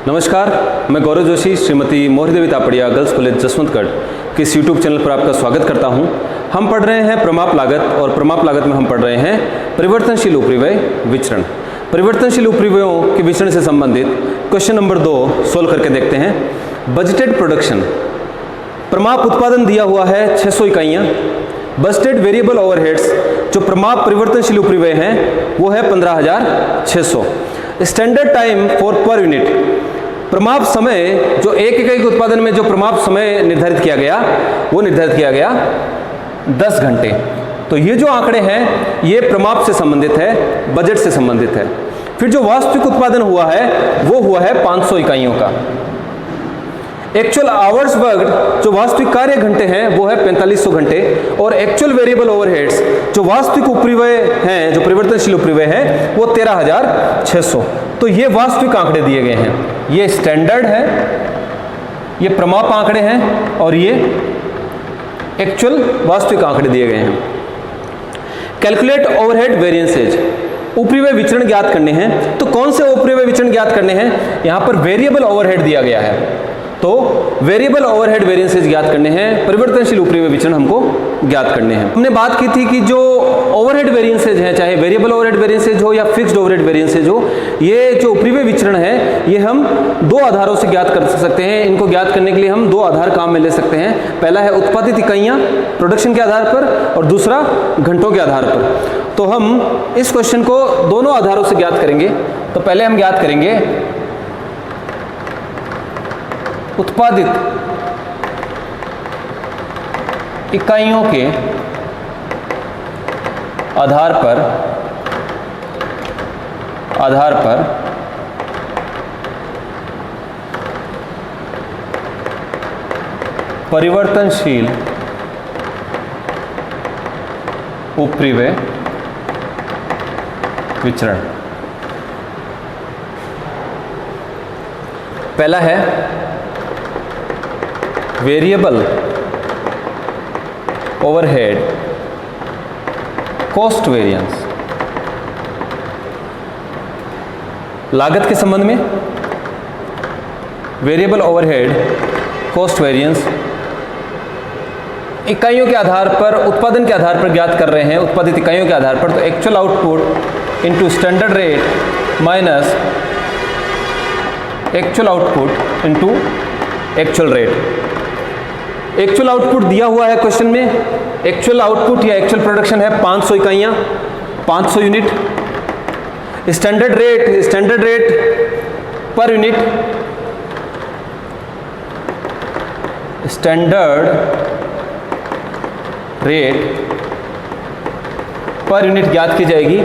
नमस्कार, मैं गौरव जोशी श्रीमती मोहरी देवी तापड़िया गर्ल्स कॉलेज जसवंतगढ़ के इस यूट्यूब चैनल पर आपका स्वागत करता हूं। हम पढ़ रहे हैं प्रमाप लागत और प्रमाप लागत में हम पढ़ रहे हैं परिवर्तनशील उपरिव्यय विचरण। परिवर्तनशील उपरिव्ययों के विचरण से संबंधित क्वेश्चन नंबर 2 सोल्व करके देखते हैं। बजटेड प्रोडक्शन, प्रमाप उत्पादन दिया हुआ है 600 इकाइयाँ। बजटेड वेरिएबल ओवरहेड्स जो प्रमाप परिवर्तनशील उपरिव्यय हैं वो है 15,600। Standard time for per unit, प्रमाप समय जो एक इकाई के उत्पादन में जो प्रमाप समय निर्धारित किया गया वो निर्धारित किया गया 10 घंटे। तो ये जो आंकड़े हैं ये प्रमाप से संबंधित है, बजट से संबंधित है। फिर जो वास्तविक उत्पादन हुआ है वो हुआ है 500 इकाइयों का। एक्चुअल आवर्स वर्क्ड जो वास्तविक कार्य घंटे हैं वो है 4500 घंटे। और एक्चुअल वेरिएबल ओवरहेड्स जो वास्तविक उपरिव्यय हैं, जो परिवर्तनशील उपरिव्यय है वो 13,600। तो ये वास्तविक आंकड़े दिए गए हैं, ये स्टैंडर्ड है, ये प्रमाप आंकड़े हैं और ये एक्चुअल वास्तविक आंकड़े दिए गए हैं। कैलकुलेट ओवरहेड वेरिएंसेज, उपरिव्यय विचरण ज्ञात करने हैं। तो कौन से उपरिव्यय विचरण ज्ञात करने हैं? यहाँ पर वेरिएबल ओवरहेड दिया गया है, तो वेरिएबल ओवरहेड वेरिएंसेज ज्ञात करने हैं, परिवर्तनशील उपरिव्यय विचरण हमको ज्ञात करने हैं। हमने बात की थी कि जो ओवरहेड वेरिएंसेज हैं, चाहे वेरिएबल ओवरहेड वेरिएंसेज हो या फिक्स्ड ओवरहेड वेरिएंसेज हो, ये जो उपरिव्यय विचरण है ये हम दो आधारों से ज्ञात कर सकते हैं। इनको ज्ञात करने के लिए हम दो आधार काम में ले सकते हैं। पहला है उत्पादित इकाइयाँ प्रोडक्शन के आधार पर और दूसरा घंटों के आधार पर। तो हम इस क्वेश्चन को दोनों आधारों से ज्ञात करेंगे। तो पहले हम ज्ञात करेंगे उत्पादित इकाइयों के आधार पर परिवर्तनशील उपरिव्यय विचरण। पहला है वेरिएबल ओवरहेड कॉस्ट वेरिएंस। लागत के संबंध में वेरिएबल ओवरहेड कॉस्ट वेरिएंस इकाइयों के आधार पर, उत्पादन के आधार पर ज्ञात कर रहे हैं, उत्पादित इकाइयों के आधार पर। तो actual output into standard rate minus actual output into actual rate. Actual output दिया हुआ है क्वेश्चन में, एक्चुअल आउटपुट या एक्चुअल प्रोडक्शन है 500 इकाइयाँ, 500 unit. Standard rate per unit, standard rate per unit ज्ञात की जाएगी।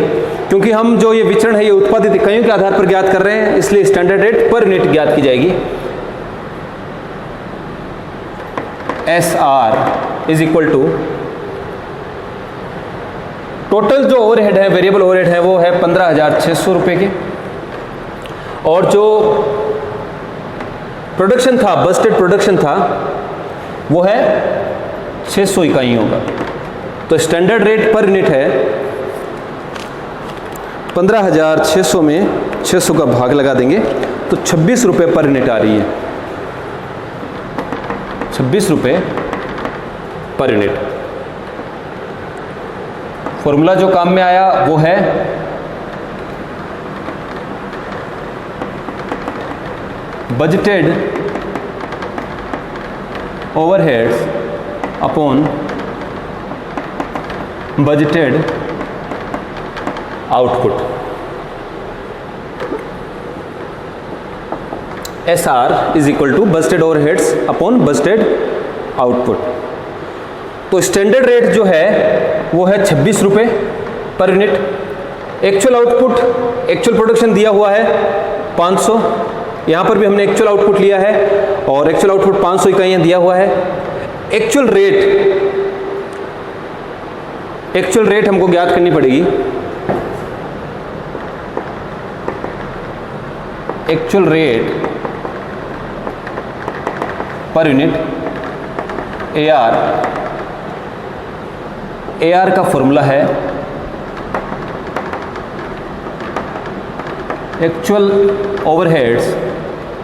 क्योंकि हम जो ये विचरण है ये उत्पादित इकाइयों के आधार पर ज्ञात कर रहे हैं, इसलिए स्टैंडर्ड रेट पर यूनिट ज्ञात की जाएगी। SR is equal to total जो ओवरहेड है, वेरिएबल ओवरहेड है वो है 15,600 रुपये के। और जो प्रोडक्शन था, बजटेड प्रोडक्शन था वो है 600 इकाइयों का। तो स्टैंडर्ड रेट पर यूनिट है 15,600 में 600 का भाग लगा देंगे तो 26 रुपये पर यूनिट आ रही है, 26 रुपये पर यूनिट। फॉर्मूला जो काम में आया वो है budgeted overheads upon budgeted output. SR is equal to budgeted overheads upon budgeted output. तो स्टैंडर्ड रेट जो है वो है 26 रुपये per unit. Actual output, actual production दिया हुआ है 500, यहाँ पर भी हमने एक्चुअल आउटपुट लिया है और एक्चुअल आउटपुट 500 इकाइयाँ दिया हुआ है। एक्चुअल रेट हमको ज्ञात करनी पड़ेगी। Actual rate per unit AR का फॉर्मूला है actual overheads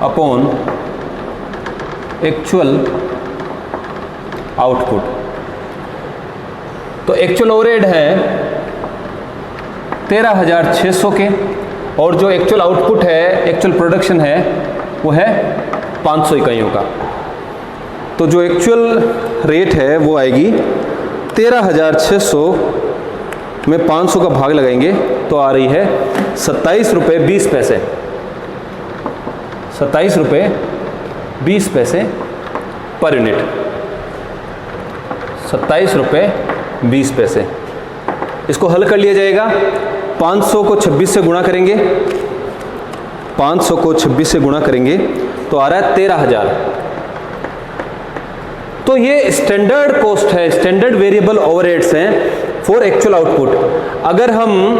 upon actual output. तो एक्चुअल ओवरहेड है 13,600 के, और जो एक्चुअल आउटपुट है, एक्चुअल प्रोडक्शन है, वो है 500 इकाइयों का। तो जो एक्चुअल रेट है वो आएगी 13,600 में 500 का भाग लगाएंगे तो आ रही है 27 रुपये 20 पैसे। 27 रुपये 20 पैसे पर यूनिट। 27 रुपये 20 पैसे। इसको हल कर लिया जाएगा। 500 को 26 से गुणा करेंगे, 500 को 26 से गुणा करेंगे तो आ रहा है 13,000। तो ये स्टैंडर्ड कॉस्ट है, स्टैंडर्ड वेरिएबल ओवरहेड्स हैं फॉर एक्चुअल आउटपुट। अगर हम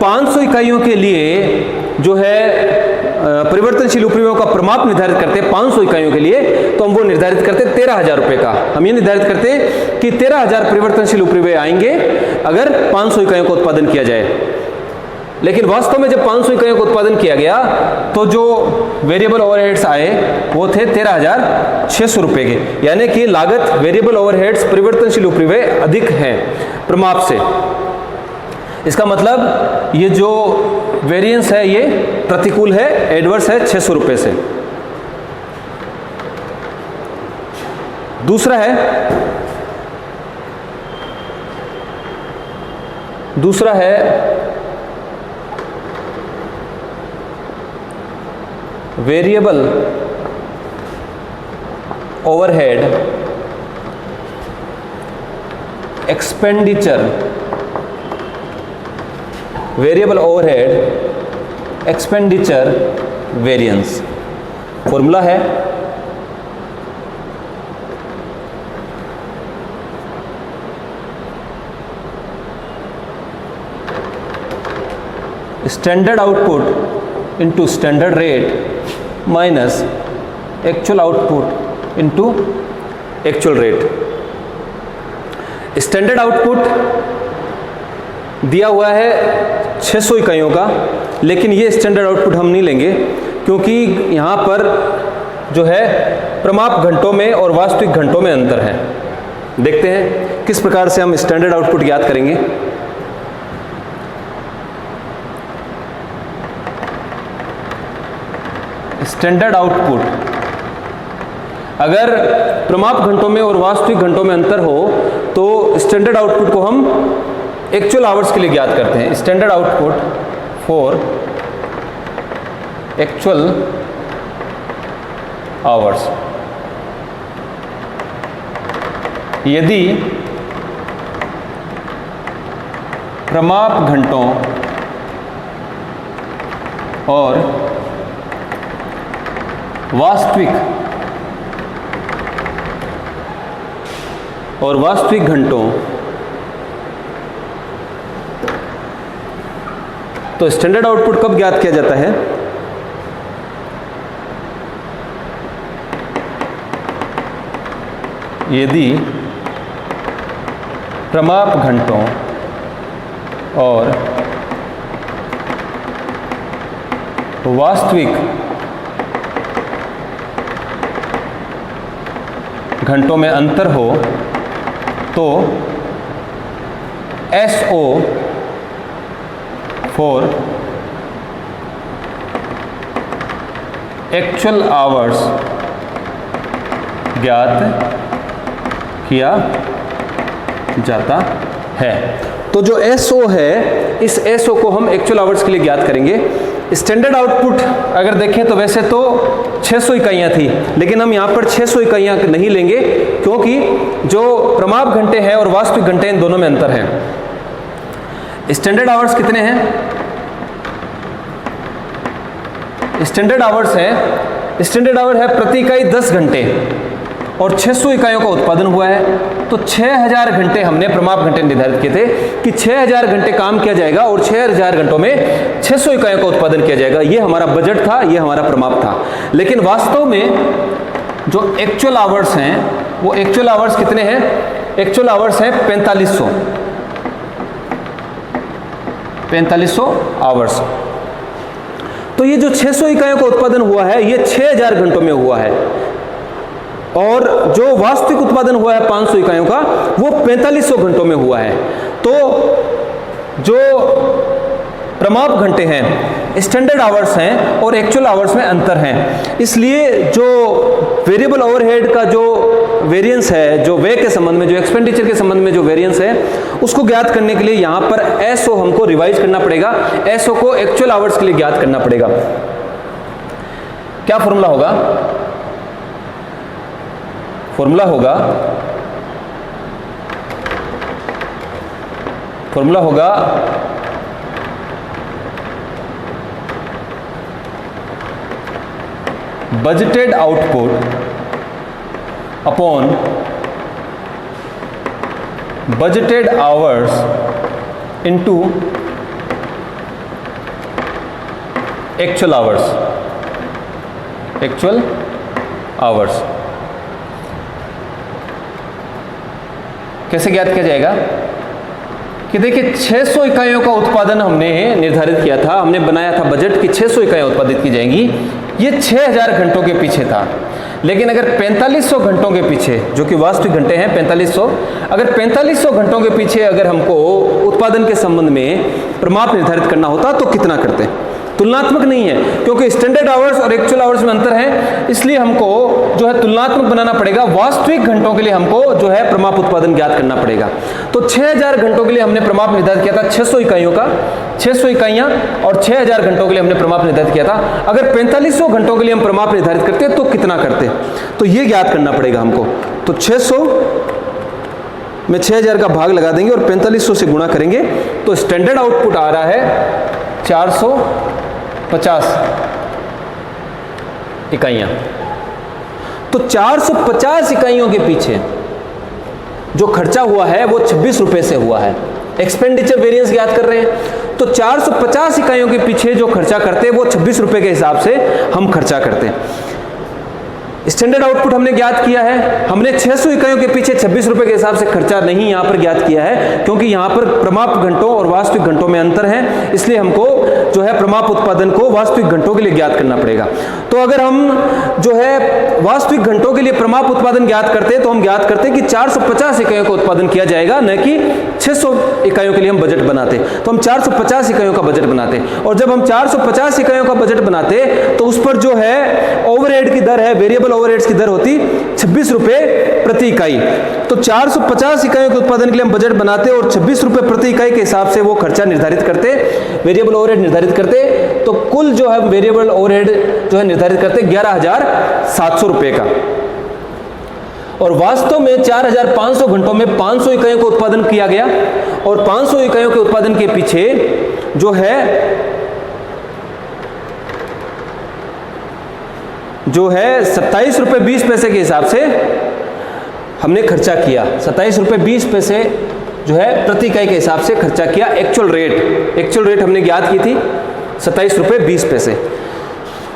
500 इकाइयों के लिए जो है परिवर्तनशील उपरिव्ययों का प्रमाप निर्धारित करते हैं 500 इकाइयों के लिए, तो हम वो निर्धारित करते हैं 13,000 रुपये का। हम ये निर्धारित करते हैं कि 13,000 परिवर्तनशील उपरिव्यय आएंगे अगर 500 इकाइयों का उत्पादन किया जाए। लेकिन वास्तव में जब 500 इकाइयों का उत्पादन किया गया तो जो वेरिएबल ओवरहेड्स आए वो थे 13,600 रुपये के, यानी कि लागत वेरिएबल ओवरहेड्स परिवर्तनशील उपरिव्यय अधिक है प्रमाप से। इसका मतलब ये जो वेरिएंस है ये प्रतिकूल है, एडवर्स है 600 रुपये से। दूसरा है variable overhead expenditure, variable overhead expenditure variance. Formula है standard output into standard rate minus actual output into actual rate. Standard output दिया हुआ है 600 इकाइयों का, लेकिन ये स्टैंडर्ड आउटपुट हम नहीं लेंगे क्योंकि यहाँ पर जो है प्रमाप घंटों में और वास्तविक घंटों में अंतर है। देखते हैं किस प्रकार से हम स्टैंडर्ड आउटपुट ज्ञात करेंगे। स्टैंडर्ड आउटपुट, अगर प्रमाप घंटों में और वास्तविक घंटों में अंतर हो तो स्टैंडर्ड आउटपुट को हम एक्चुअल आवर्स के लिए ज्ञात करते हैं। Standard output for actual hours. यदि प्रमाप घंटों और वास्तविक घंटों, तो स्टैंडर्ड आउटपुट कब ज्ञात किया जाता है? यदि प्रमाप घंटों और वास्तविक घंटों में अंतर हो तो SO फॉर एक्चुअल आवर्स ज्ञात किया जाता है। तो जो SO है, इस SO को हम एक्चुअल आवर्स के लिए ज्ञात करेंगे। स्टैंडर्ड आउटपुट अगर देखें तो वैसे तो 600 इकाइयाँ थी, लेकिन हम यहाँ पर 600 इकाइयाँ नहीं लेंगे क्योंकि जो प्रमाप घंटे हैं और वास्तविक घंटे इन दोनों में अंतर है। स्टैंडर्ड आवर्स कितने हैं? स्टैंडर्ड आवर्स है, स्टैंडर्ड आवर है प्रति इकाई 10 घंटे और 600 इकाइयों का उत्पादन हुआ है, तो 6000 घंटे हमने प्रमाप घंटे निर्धारित किए थे कि 6000 घंटे काम किया जाएगा और 6000 घंटों में 600 इकाइयों का उत्पादन किया जाएगा। ये हमारा बजट था, ये हमारा प्रमाप था। लेकिन वास्तव में जो एक्चुअल आवर्स हैं वो एक्चुअल आवर्स कितने हैं? एक्चुअल आवर्स हैं 4500 आवर्स। तो ये जो 600 इकाइयों का उत्पादन हुआ है ये 6000 घंटों में हुआ है, और जो वास्तविक उत्पादन हुआ है 500 इकाइयों का वो 4500 घंटों में हुआ है। तो जो प्रमाप घंटे हैं स्टैंडर्ड आवर्स हैं और एक्चुअल आवर्स में अंतर हैं, इसलिए जो वेरिएबल ओवरहेड का जो वेरिएंस है, जो व्यय के संबंध में, जो एक्सपेंडिचर के संबंध में जो वेरिएंस है, उसको ज्ञात करने के लिए यहाँ पर एसओ हमको रिवाइज करना पड़ेगा, एसओ को एक्चुअल आवर्स के लिए ज्ञात करना पड़ेगा। क्या फॉर्मूला होगा? फॉर्मूला होगा budgeted output upon budgeted hours into actual hours. कैसे ज्ञात किया जाएगा कि देखिए 600 इकाइयों का उत्पादन हमने निर्धारित किया था, हमने बनाया था बजट की 600 इकाइयां उत्पादित की जाएंगी, ये 6000 घंटों के पीछे था। लेकिन अगर 4500 घंटों के पीछे, जो कि वास्तविक घंटे हैं 4500, अगर 4500 घंटों के पीछे अगर हमको उत्पादन के संबंध में प्रमाप निर्धारित करना होता तो कितना करते? तुलनात्मक नहीं है, क्योंकि स्टैंडर्ड आवर्स और एक्चुअल आवर्स में अंतर है, इसलिए हमको जो है तुलनात्मक बनाना पड़ेगा। वास्तविक घंटों के लिए हमको जो है प्रमाप उत्पादन ज्ञात करना पड़ेगा। तो 6000 घंटों के लिए हमने प्रमाप निर्धारित किया था 600 इकाइयों का, 600 इकाइयां, और 6000 घंटों के लिए हमने प्रमाप निर्धारित किया था। अगर 4500 घंटों के लिए हम प्रमाप निर्धारित करते तो कितना करते? तो ये ज्ञात करना पड़ेगा हमको। तो 600 में 6000 का भाग लगा देंगे और 4500 से गुणा करेंगे, तो स्टैंडर्ड आउटपुट आ रहा है 450 इकाइयां। तो 450 इकाइयों के पीछे जो खर्चा हुआ है वो 26 रुपए से हुआ है। एक्सपेंडिचर वेरिएंस ज्ञात कर रहे हैं, तो 450 इकाइयों के पीछे जो खर्चा करते हैं वो 26 रुपए के हिसाब से हम खर्चा करते हैं। स्टैंडर्ड आउटपुट हमने ज्ञात किया है, हमने 600 इकाइयों के पीछे 26 रुपए के हिसाब से खर्चा नहीं यहां पर ज्ञात किया है, क्योंकि यहां पर प्रमाप घंटों और वास्तविक घंटों में अंतर है, इसलिए हमको जो है प्रमाप उत्पादन को वास्तविक घंटों के लिए ज्ञात करना पड़ेगा। तो अगर हम जो है वास्तविक घंटों के लिए प्रमाप उत्पादन ज्ञात करते हैं तो हम ज्ञात करते हैं कि 450 इकाइयों का उत्पादन किया जाएगा, न कि 600 इकाइयों के लिए हम बजट बनाते। तो हम 450 इकाइयों का बजट बनाते, और जब हम 450 इकाइयों का बजट बनाते तो उस पर जो है ओवरहेड की दर है, वेरिएबल ओवरहेड्स की दर होती 26 रुपए प्रति इकाई। तो 450 इकाइयों के उत्पादन के लिए हम बजट बनाते और 26 रुपए प्रति इकाई के हिसाब से वो खर्चा निर्धारित करते, वेरिएबल ओवरहेड निर्धारित करते। तो कुल जो है वेरिएबल ओवरहेड जो है निर्धारित करते 11,700 रुपए का। और वास्तव में 4,500 घंटों में 500 इकाइयों का उत्पादन किया गया, और 500 इकाइयों के उत्पादन के पीछे जो है 27 रुपए 20 पैसे के हिसाब से हमने खर्चा किया। 27 रुपए 20 पैसे जो है प्रति इकाई के हिसाब से खर्चा किया। एक्चुअल रेट हमने ज्ञात की थी 27 रुपए 20 पैसे।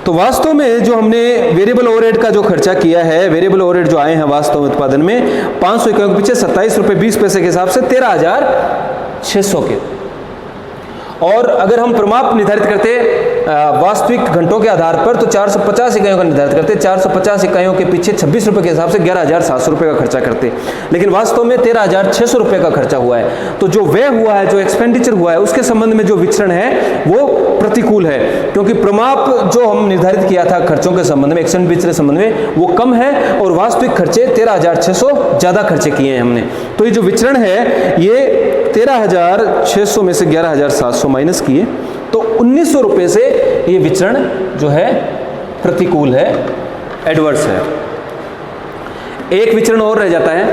तो वास्तव में जो हमने वेरिएबल ओवरहेड का जो खर्चा किया है, वेरिएबल ओवरहेड जो आए हैं वास्तव में उत्पादन में 500 इकाइयों के पीछे 27 रुपए 20 पैसे के हिसाब से 13,600 के। और अगर हम प्रमाप निर्धारित करते वास्तविक घंटों के आधार पर तो 450 इकाइयों का निर्धारित करते, 450 इकाइयों के पीछे 26 रुपए के हिसाब से 11,700 रुपए का खर्चा करते, लेकिन वास्तव में 13,600 रुपए का खर्चा हुआ है। तो जो व्यय हुआ है, जो एक्सपेंडिचर हुआ है, उसके संबंध में जो विचरण है वो प्रतिकूल है, क्योंकि प्रमाप जो हम निर्धारित किया था खर्चों के संबंध में, एक्सपेंडिचर के संबंध में, वो कम है, और वास्तविक खर्चे 13,600 ज्यादा खर्चे किए हैं हमने। तो ये जो विचरण है ये 13,600 में से 11,700 माइनस किए तो 1,900 रुपए से ये विचरण जो है प्रतिकूल है, एडवर्स है। एक विचरण और रह जाता है,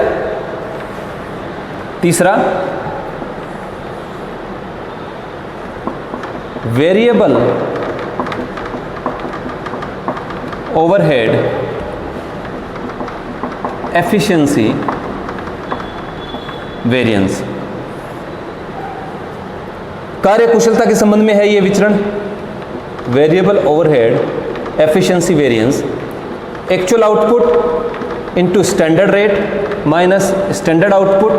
तीसरा, वेरिएबल ओवरहेड एफिशिएंसी वेरिएंस। कार्य कुशलता के संबंध में है ये विचरण, variable overhead efficiency variance, actual output into standard rate minus standard output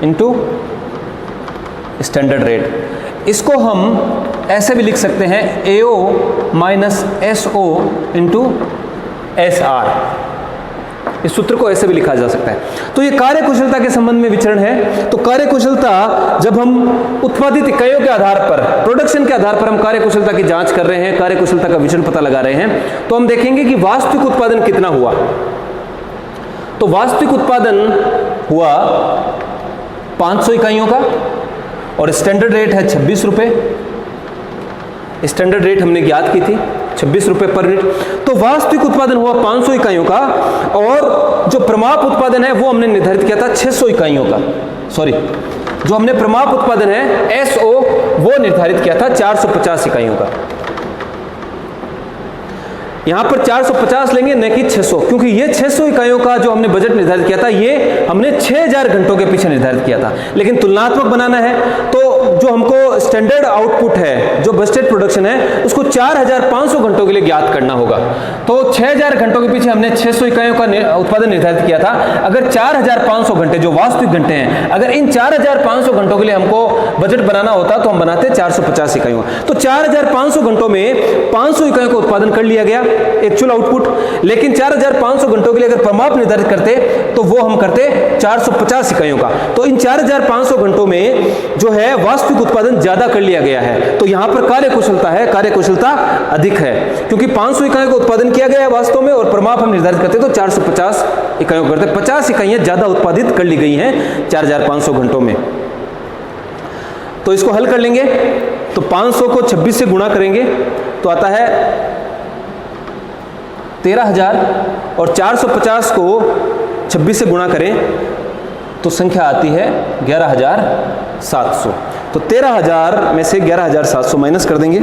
into standard rate. इसको हम ऐसे भी लिख सकते हैं AO minus SO into SR। इस सूत्र को ऐसे भी लिखा जा सकता है। तो ये कार्य कुशलता के संबंध में विचरण है। तो कार्य कुशलता जब हम उत्पादित इकाइयों के आधार पर, प्रोडक्शन के आधार पर हम कार्य कुशलता की जांच कर रहे हैं, कार्य कुशलता का विचरण पता लगा रहे हैं, तो हम देखेंगे कि वास्तविक उत्पादन कितना हुआ। तो वास्तविक उत्पादन हुआ 500 इकाइयों का और स्टैंडर्ड रेट है 26 रुपये। स्टैंडर्ड रेट हमने ज्ञात की थी 26 रुपये पर यूनिट। तो वास्तविक उत्पादन हुआ 500 इकाइयों का और जो प्रमाप उत्पादन है वो हमने निर्धारित किया था 600 इकाइयों का। सॉरी, जो हमने प्रमाप उत्पादन है SO वो निर्धारित किया था 450 इकाइयों का। यहां पर 450 लेंगे न कि 600, क्योंकि ये 600 इकाइयों का जो हमने बजट निर्धारित किया था ये हमने 6000 घंटों के पीछे निर्धारित किया था। लेकिन तुलनात्मक बनाना है तो जो हमको स्टैंडर्ड आउटपुट है, जो बजटेड प्रोडक्शन है, उसको 4500 घंटों के लिए ज्ञात करना होगा। तो 6000 घंटों के पीछे हमने 600 इकाइयों का उत्पादन निर्धारित किया था। अगर 4500 घंटे जो वास्तविक घंटे हैं, अगर इन 4500 घंटों के लिए हमको बजट बनाना होता तो हम बनाते 450 इकाइयों। तो 4500 घंटों में 500 इकाइयों का उत्पादन कर लिया गया एक्चुअल आउटपुट। लेकिन 4500 घंटों के लिए अगर प्रमाप निर्धारित करते तो वो हम करते 450 इकाइयों का। तो इन 4500 घंटों में जो है वास्तविक उत्पादन ज्यादा कर लिया गया है। तो यहां पर कार्य कुशलता है, कार्य कुशलता अधिक है, क्योंकि 500 इकाइयों का उत्पादन किया गया है वास्तव में, और प्रमाप हम निर्धारित करते तो 450 इकाइयों करते। 50 इकाइयां ज्यादा उत्पादित कर ली गई हैं 4500 घंटों में। तो इसको हल कर लेंगे तो 500 को 26 से गुणा करेंगे तो आता है 13000 और 450 को 26 से गुणा करें तो संख्या आती है 11700। तो 13000 में से 11700 माइनस कर देंगे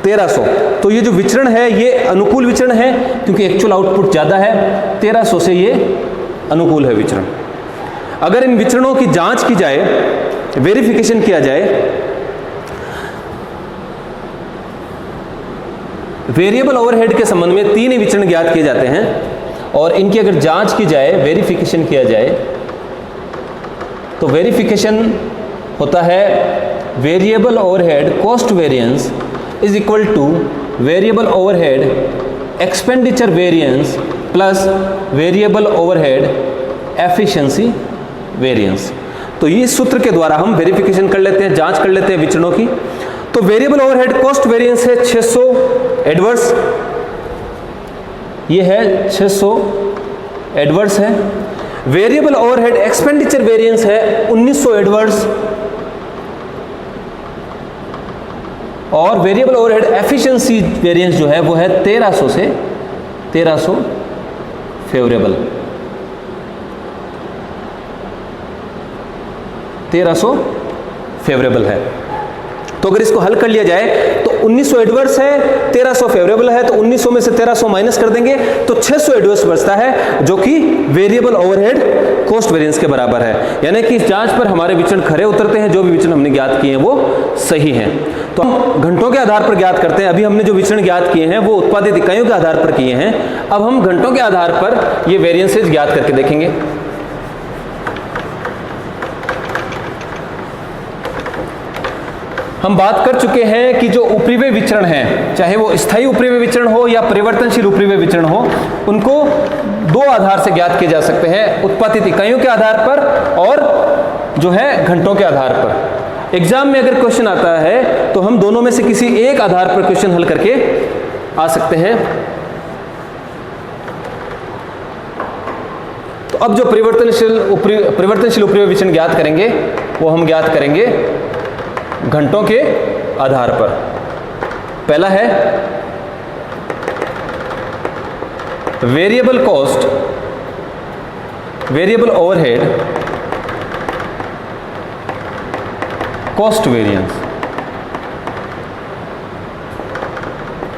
1300। तो ये जो विचरण है ये अनुकूल विचरण है, क्योंकि एक्चुअल आउटपुट ज़्यादा है। 1300 से ये अनुकूल है विचरण। अगर इन विचरणों की जांच की जाए, वेरिफिकेशन किया जाए, वेरिएबल ओवरहेड के संबंध में 3 ही विचरण ज्ञात किए जाते हैं और इनकी अगर जांच की जाए, वेरिफिकेशन किया जाए, तो वेरिफिकेशन होता है variable overhead cost variance is equal two variable overhead expenditure variance plus variable overhead efficiency variance. तो इस सूत्र के द्वारा हम वेरिफिकेशन कर लेते हैं, जांच कर लेते हैं विचरणों की। तो वेरिएबल ओवरहेड कॉस्ट वेरिएंस है 600 एडवर्स, ये है 600 एडवर्स है। वेरिएबल ओवरहेड एक्सपेंडिचर वेरिएंस है 1900 एडवर्स और वेरिएबल ओवरहेड एफिशिएंसी वेरिएंस जो है वो है 1300 से 1300 फेवरेबल, 1300 फेवरेबल है। तो अगर इसको हल कर लिया जाए तो 1900 एडवर्स है, 1300 फेवरेबल है, तो 1900 में से 1300 माइनस कर देंगे तो 600 एडवर्स बचता है, जो कि वेरिएबल ओवरहेड कॉस्ट वेरिएंस के बराबर है। यानी कि इस जांच पर हमारे विचरण खरे उतरते हैं, जो भी विचरण हमने ज्ञात किए हैं वो सही हैं। तो हम घंटों के आधार पर ज्ञात करते हैं। अभी हमने जो विचरण ज्ञात किए हैं वो उत्पादित इकाइयों के आधार पर किए हैं। अब हम घंटों के आधार पर ये वेरिएंसेज ज्ञात करके देखेंगे। हम बात कर चुके हैं कि जो उपरिव्यय विचरण है, चाहे वो स्थायी उपरिव्यय विचरण हो या परिवर्तनशील उपरिव्यय विचरण हो, उनको 2 आधार से ज्ञात किए जा सकते हैं, उत्पादित इकाइयों के आधार पर और जो है घंटों के आधार पर। एग्जाम में अगर क्वेश्चन आता है तो हम दोनों में से किसी एक आधार पर क्वेश्चन हल करके आ सकते हैं। तो अब जो परिवर्तनशील उपरिव्यय विचरण ज्ञात करेंगे वो हम ज्ञात करेंगे घंटों के आधार पर। पहला है variable cost, variable overhead cost variance,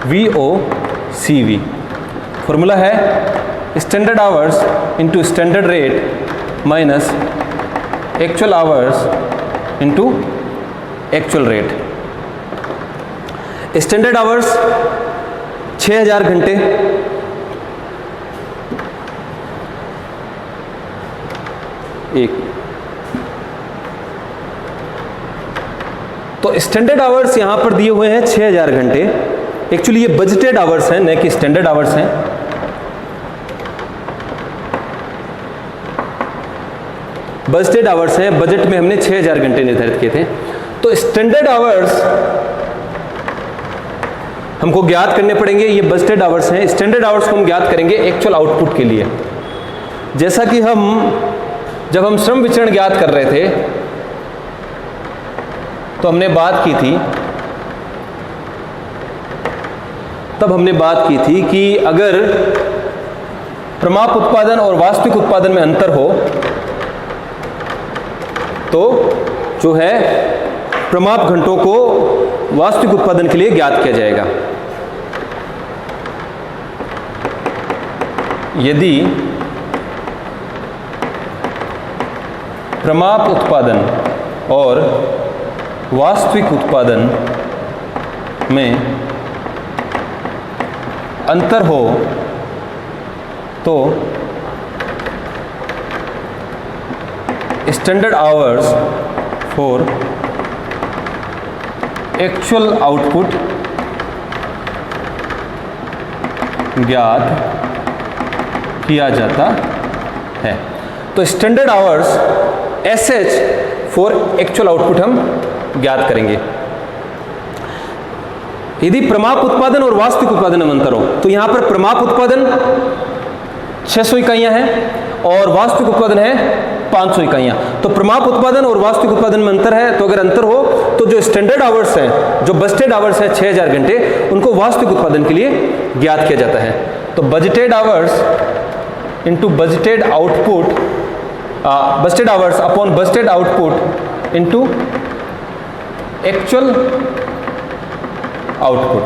VOCV। Formula है standard hours into standard rate minus actual hours into actual rate. Standard hours 6000 घंटे, तो स्टैंडर्ड आवर्स यहाँ पर दिए हुए हैं 6000 घंटे। एक्चुअली ये बजटेड आवर्स हैं, न कि स्टैंडर्ड आवर्स हैं। बजटेड आवर्स हैं, बजट में हमने 6000 घंटे निर्धारित किए थे। तो स्टैंडर्ड आवर्स हमको ज्ञात करने पड़ेंगे, ये बजटेड आवर्स हैं। स्टैंडर्ड आवर्स को हम ज्ञात करेंगे एक्चुअल आउटपुट के लिए। जैसा कि जब हम श्रम विचरण ज्ञात कर रहे थे तो हमने बात की थी, तब हमने बात की थी कि अगर प्रमाप उत्पादन और वास्तविक उत्पादन में अंतर हो तो जो है प्रमाप घंटों को वास्तविक उत्पादन के लिए ज्ञात किया जाएगा। यदि प्रमाप उत्पादन और वास्तविक उत्पादन में अंतर हो तो standard hours for actual output ज्ञात किया जाता है। तो standard hours SH for actual output हम ज्ञात करेंगे। यदि प्रमाप उत्पादन और वास्तविक उत्पादन में अंतर हो तो यहां पर प्रमाप उत्पादन 600 इकाइयां हैं और वास्तविक उत्पादन है 500 इकाइयां। तो प्रमाप उत्पादन और वास्तविक उत्पादन में अंतर है, तो अगर अंतर हो तो जो स्टैंडर्ड आवर्स हैं, जो बजटेड आवर्स हैं 6000 घंटे, उनको वास्तविक उत्पादन के लिए ज्ञात किया जाता है। तो budgeted hours into budgeted output, budgeted hours upon budgeted output into actual output,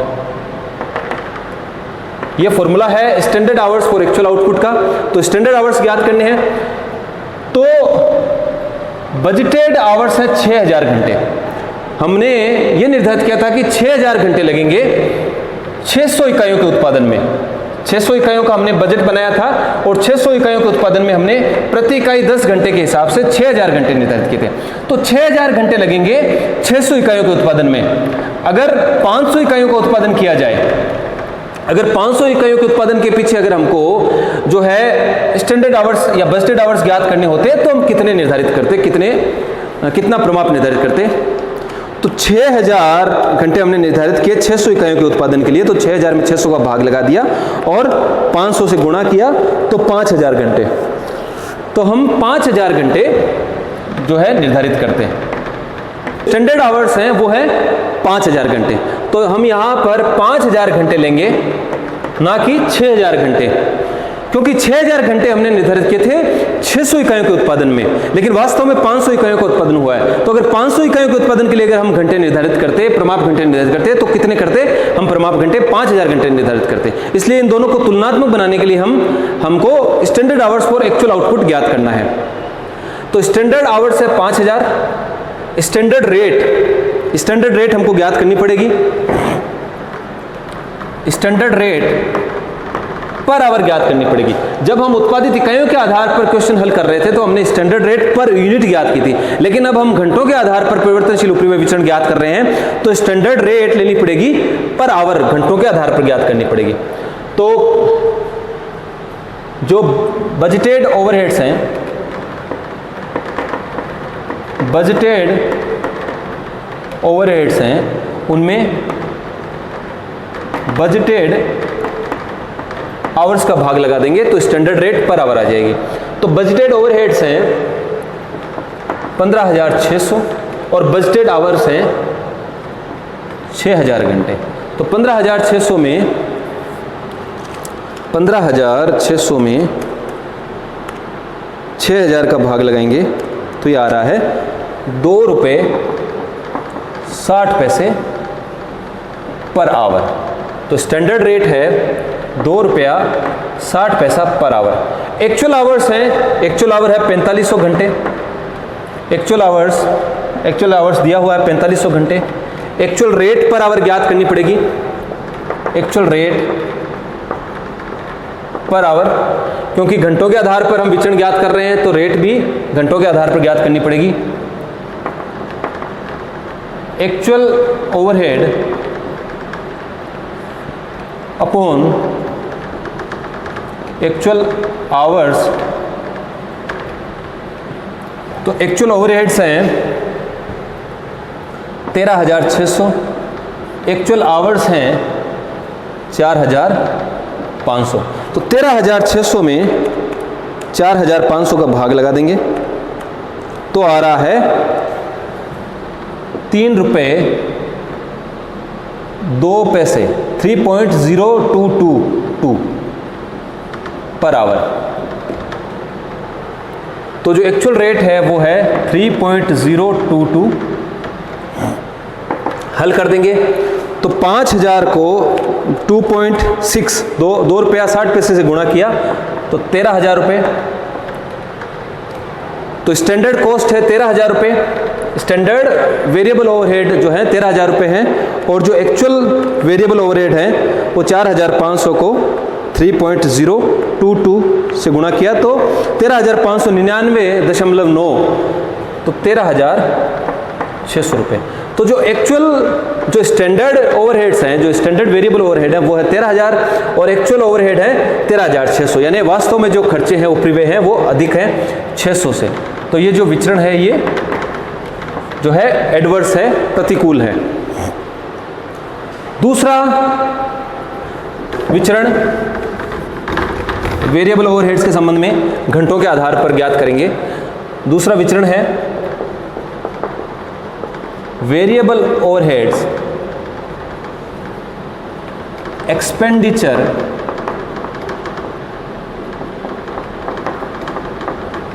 यह फॉर्मूला है standard hours for actual output का। तो स्टैंडर्ड आवर्स ज्ञात करने हैं तो बजटेड आवर्स है 6000 घंटे। हमने यह निर्धारित किया था कि 6000 घंटे लगेंगे 600 इकाइयों के उत्पादन में। 600 इकाइयों का हमने बजट बनाया था और 600 इकाइयों के उत्पादन में हमने प्रति इकाई 10 घंटे के हिसाब से 6000 घंटे निर्धारित किए थे। तो 6000 घंटे लगेंगे 600 इकाइयों के उत्पादन में। अगर 500 इकाइयों का उत्पादन किया जाए, अगर 500 इकाइयों के उत्पादन के पीछे अगर हमको जो है स्टैंडर्ड आवर्स या बजटेड आवर्स ज्ञात करने होते तो हम कितने निर्धारित करते, कितना प्रमाप निर्धारित करते? तो 6000 घंटे हमने निर्धारित किए 600 इकाइयों के उत्पादन के लिए। तो 6000 में 600 का भाग लगा दिया और 500 से गुणा किया तो 5000 घंटे। तो हम 5000 घंटे जो है निर्धारित करते हैं। स्टैंडर्ड आवर्स हैं वो है 5000 घंटे। तो हम यहां पर 5000 घंटे लेंगे, ना कि 6000 घंटे, क्योंकि 6000 घंटे हमने निर्धारित किए थे 600 इकाइयों के उत्पादन में, लेकिन वास्तव में 500 इकाइयों का उत्पादन हुआ है। तो अगर 500 इकाइयों के उत्पादन के लिए अगर हम घंटे निर्धारित करते, प्रमाप घंटे निर्धारित करते, तो कितने करते? हम प्रमाप घंटे 5000 घंटे निर्धारित करते। इसलिए इन दोनों को तुलनात्मक बनाने के लिए हमको standard hours for actual output ज्ञात करना है। तो स्टैंडर्ड आवर्स है 5000। स्टैंडर्ड रेट हमको ज्ञात करनी पड़ेगी। स्टैंडर्ड रेट पर आवर ज्ञात करनी पड़ेगी। जब हम उत्पादित इकाइयों के आधार पर क्वेश्चन हल कर रहे थे तो हमने स्टैंडर्ड रेट पर यूनिट ज्ञात की थी, लेकिन अब हम घंटों के आधार पर परिवर्तनशील उपरिव्यय विचरण ज्ञात कर रहे हैं तो स्टैंडर्ड रेट लेनी पड़ेगी पर आवर, घंटों के आधार पर ज्ञात करनी पड़ेगी। तो जो बजटेड ओवरहेड्स हैं, उनमें बजटेड आवर्स का भाग लगा देंगे तो स्टैंडर्ड रेट पर आवर आ जाएगी। तो बजटेड ओवरहेड्स हैं 15600 और बजटेड आवर्स हैं 6000 घंटे। तो 15600 में 6000 का भाग लगाएंगे तो ये आ रहा है ₹2.60 पर आवर। तो स्टैंडर्ड रेट है ₹2.60 पर आवर। एक्चुअल आवर्स है 4500 घंटे। एक्चुअल आवर्स दिया हुआ है 4500 घंटे। एक्चुअल रेट पर आवर ज्ञात करनी पड़ेगी। एक्चुअल रेट पर आवर, क्योंकि घंटों के आधार पर हम विचरण ज्ञात कर रहे हैं तो रेट भी घंटों के आधार पर ज्ञात करनी पड़ेगी। Actual overhead upon actual hours. तो एक्चुअल ओवरहेड्स हैं 13,600, एक्चुअल आवर्स हैं 4,500। तो 13,600 में 4,500 का भाग लगा देंगे तो आ रहा है 3 रुपये 2 पैसे 3.0222 पर आवर। तो जो एक्चुअल रेट है वो है 3.022। हल कर देंगे तो 5,000 को 2.6 दो रुपया 60 पैसे से गुणा किया तो 13,000 रुपये। तो स्टैंडर्ड कॉस्ट है 13,000 रुपये, स्टैंडर्ड वेरिएबल ओवरहेड जो है 13,000 रुपये हैं, और जो एक्चुअल वेरिएबल ओवरहेड है वो 4,500 को 3.022 से गुणा किया तो 13,599.9, तो 13,600 रुपये। तो जो एक्चुअल जो स्टैंडर्ड ओवरहेड्स हैं, जो स्टैंडर्ड वेरिएबल ओवरहेड है वो है 13,000 और एक्चुअल ओवरहेड है 13,600, यानी वास्तव में जो खर्चे हैं उपरिव्यय हैं वो अधिक हैं 600 से। तो ये जो विचरण है ये जो है एडवर्स है, प्रतिकूल है। दूसरा विचरण वेरिएबल ओवरहेड्स के संबंध में घंटों के आधार पर ज्ञात करेंगे। दूसरा विचरण है variable overheads expenditure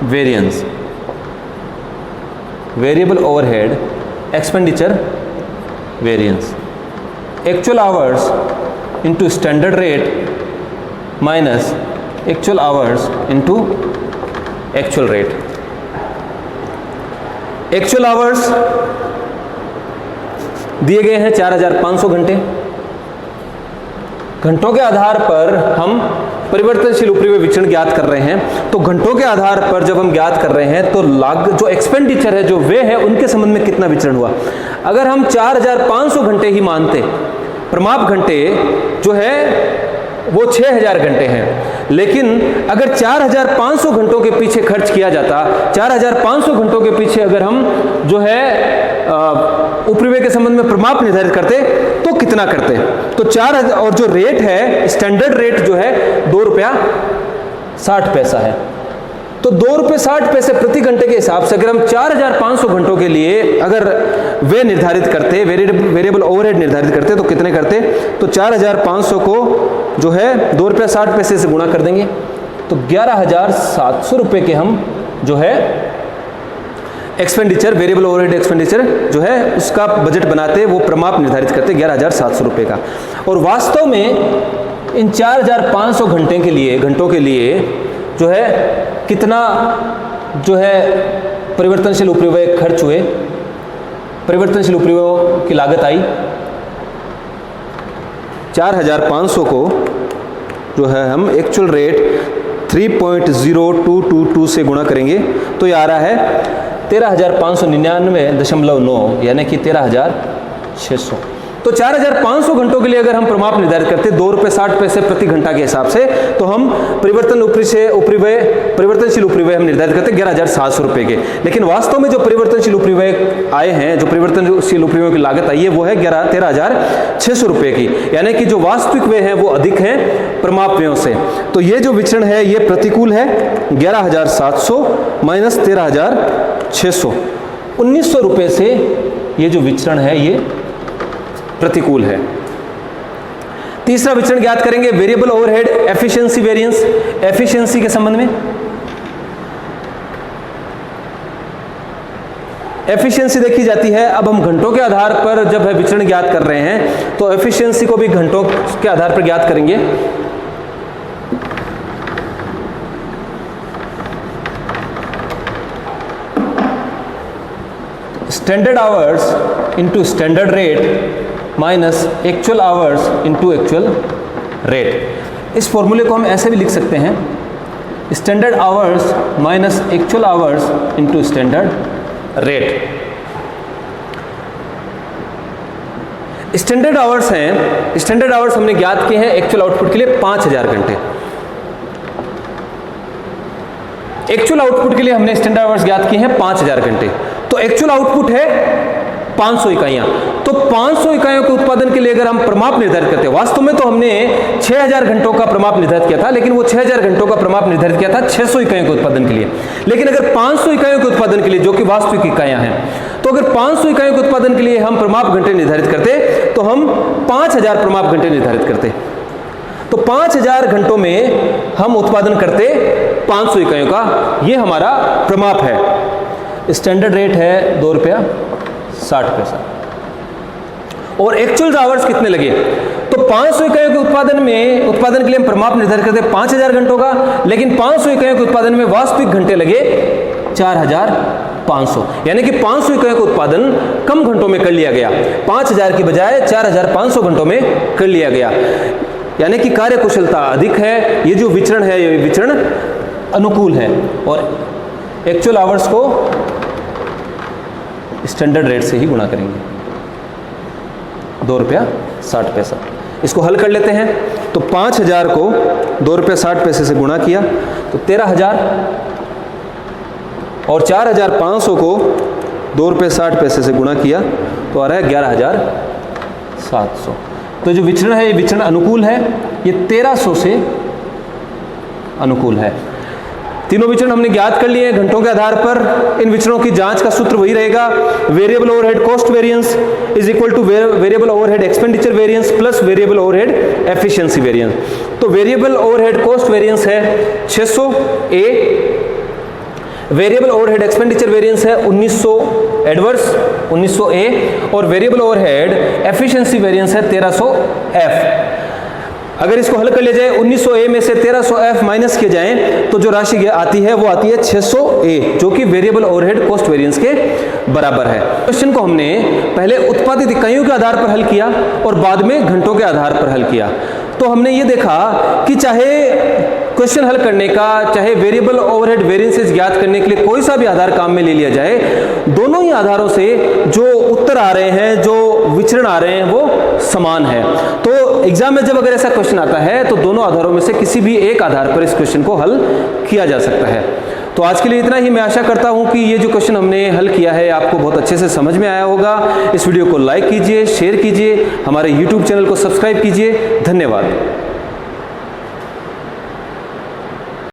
variance. Variable overhead expenditure variance, actual hours into standard rate minus actual hours into actual rate. Actual hours दिए गए हैं 4,500 घंटे। घंटों के आधार पर हम परिवर्तनशील उपरिव्यय विचरण ज्ञात कर रहे हैं। तो घंटों के आधार पर जब हम ज्ञात कर रहे हैं तो जो एक्सपेंडिचर है, जो व्यय है, उनके संबंध में कितना विचरण हुआ। अगर हम 4,500 घंटे ही मानते, प्रमाप घंटे जो है वो 6,000 घंटे हैं, लेकिन अगर 4,500 घंटों के पीछे खर्च किया जाता, 4,500 घंटों के पीछे अगर हम जो है उपरिव्यय के संबंध में प्रमाप निर्धारित करते तो कितना करते। तो 4,000 और जो रेट है स्टैंडर्ड रेट जो है 2 रुपया 60 पैसा है। तो 2 रुपये 60 पैसे प्रति घंटे के हिसाब से अगर हम 4,500 घंटों के लिए अगर वे निर्धारित करते, वेरिएबल ओवरहेड निर्धारित करते तो कितने करते। तो 4,500 को जो है 2 रुपया 60 पैसे से गुणा कर देंगे तो 11,700 रुपये के हम जो है एक्सपेंडिचर, वेरिएबल ओवरहेड एक्सपेंडिचर जो है उसका बजट बनाते, वो प्रमाप निर्धारित करते 11,700 रुपये का। और वास्तव में इन 4,500 घंटों के लिए जो है कितना जो है परिवर्तनशील उपरिव्यय खर्च हुए, परिवर्तनशील उपरिव्यय की लागत आई। 4,500 को जो है हम एक्चुअल रेट 3.0222 से गुणा करेंगे तो ये आ रहा है 13,599.9, यानी कि 13,600। तो 4,500 घंटों के लिए अगर हम प्रमाप निर्धारित करते 2 रुपये 60 पैसे प्रति घंटा के हिसाब से, तो हम परिवर्तनशील उपरिव्यय हम निर्धारित करते 11,700 रुपये के। लेकिन वास्तव में जो परिवर्तनशील उपरिव्यय आए हैं, जो परिवर्तनशील उपरिव्यय की लागत आई है वो है 13,600 रुपये की, यानी कि जो वास्तविक व्यय है वो अधिक है प्रमाप व्ययों से। तो ये जो विचरण है ये प्रतिकूल है, 11,700 माइनस 13,600, 1,900 रुपये से ये जो विचरण है ये प्रतिकूल है। तीसरा विचरण ज्ञात करेंगे variable overhead efficiency variance, efficiency के संबंध में। एफिशिएंसी देखी जाती है, अब हम घंटों के आधार पर जब है विचरण ज्ञात कर रहे हैं तो एफिशिएंसी को भी घंटों के आधार पर ज्ञात करेंगे। Standard hours into standard rate minus actual hours into actual rate. इस फॉर्मूले को हम ऐसे भी लिख सकते हैं, standard hours minus actual hours into standard rate. Standard hours हैं, स्टैंडर्ड आवर्स हमने ज्ञात किए हैं एक्चुअल आउटपुट के लिए 5000 घंटे। एक्चुअल आउटपुट के लिए हमने स्टैंडर्ड आवर्स ज्ञात किए हैं 5000 घंटे। तो एक्चुअल आउटपुट है 500 इकाइयां। तो 500 इकाइयों के उत्पादन के लिए अगर हम प्रमाप निर्धारित करते हैं, वास्तव में तो हमने 6000 घंटों का प्रमाप निर्धारित किया था, लेकिन वो 6000 घंटों का प्रमाप निर्धारित किया था 600 इकाइयों के उत्पादन के लिए। लेकिन अगर 500 इकाइयों के उत्पादन के लिए, जो कि वास्तविक इकाइयां हैं, तो अगर 500 इकाइयों के उत्पादन के लिए हम प्रमाप घंटे निर्धारित करते तो हम 5000 प्रमाप घंटे निर्धारित करते। तो 5000 घंटों में हम उत्पादन करते 500 इकाइयों का, ये हमारा प्रमाप है। स्टैंडर्ड रेट है 2 रुपया 60 पैसा। और एक्चुअल आवर्स कितने लगे? तो 500 इकाइयों के उत्पादन के लिए हम प्रमाप निर्धारित करते 5000 घंटों का, लेकिन 500 इकाइयों के उत्पादन में वास्तविक घंटे लगे 4500। यानी कि 500 इकाइयों का उत्पादन कम घंटों में कर लिया गया, 5000 की बजाय 4500 घंटों में कर लिया गया। यानी कि कार्य कुशलता अधिक है। ये जो विचरण है, ये विचरण अनुकूल है। और एक्चुअल आवर्स को स्टैंडर्ड रेट से ही गुणा करेंगे, 2 रुपया 60 पैसा। इसको हल कर लेते हैं। तो 5000 को 2 रुपया 60 पैसे से गुणा किया तो 13000, और 4500 को 2 रुपये 60 पैसे से गुणा किया तो आ रहा है 11700। तो जो विचरण है, ये विचरण अनुकूल है, ये 1300 से अनुकूल है। तीनों विचरण हमने ज्ञात कर लिए हैं घंटों के आधार पर। इन विचरणों की जांच का सूत्र वही रहेगा, variable overhead cost variance is equal two variable overhead expenditure variance plus variable overhead efficiency variance. तो वेरिएबल ओवरहेड कॉस्ट वेरिएंस है 600 ए, वेरिएबल ओवरहेड एक्सपेंडिचर वेरिएंस है 1900 एडवर्स 1900 ए, और वेरिएबल ओवरहेड एफिशिएंसी वेरिएंस है 1300 एफ। अगर इसको हल कर लिया जाए, 1900 ए में से 1300 एफ माइनस किए जाएं तो जो राशि आती है वो आती है 600 ए, जो कि वेरिएबल ओवरहेड कॉस्ट वेरिएंस के बराबर है। क्वेश्चन को हमने पहले उत्पादित इकाइयों के आधार पर हल किया और बाद में घंटों के आधार पर हल किया। तो हमने ये देखा कि चाहे क्वेश्चन हल करने का, चाहे वेरिएबल ओवरहेड वेरिएंसेस ज्ञात करने के लिए कोई सा भी आधार काम में ले लिया जाए, दोनों ही आधारों से जो उत्तर आ रहे हैं, जो विचरण आ रहे हैं, वो समान है। तो एग्जाम में जब अगर ऐसा क्वेश्चन आता है तो दोनों आधारों में से किसी भी एक आधार पर इस क्वेश्चन को हल किया जा सकता है। तो आज के लिए इतना ही। मैं आशा करता हूं कि ये जो क्वेश्चन हमने हल किया है आपको बहुत अच्छे से समझ में आया होगा। इस वीडियो को लाइक कीजिए, शेयर कीजिए, हमारे YouTube चैनल को सब्सक्राइब कीजिए। धन्यवाद।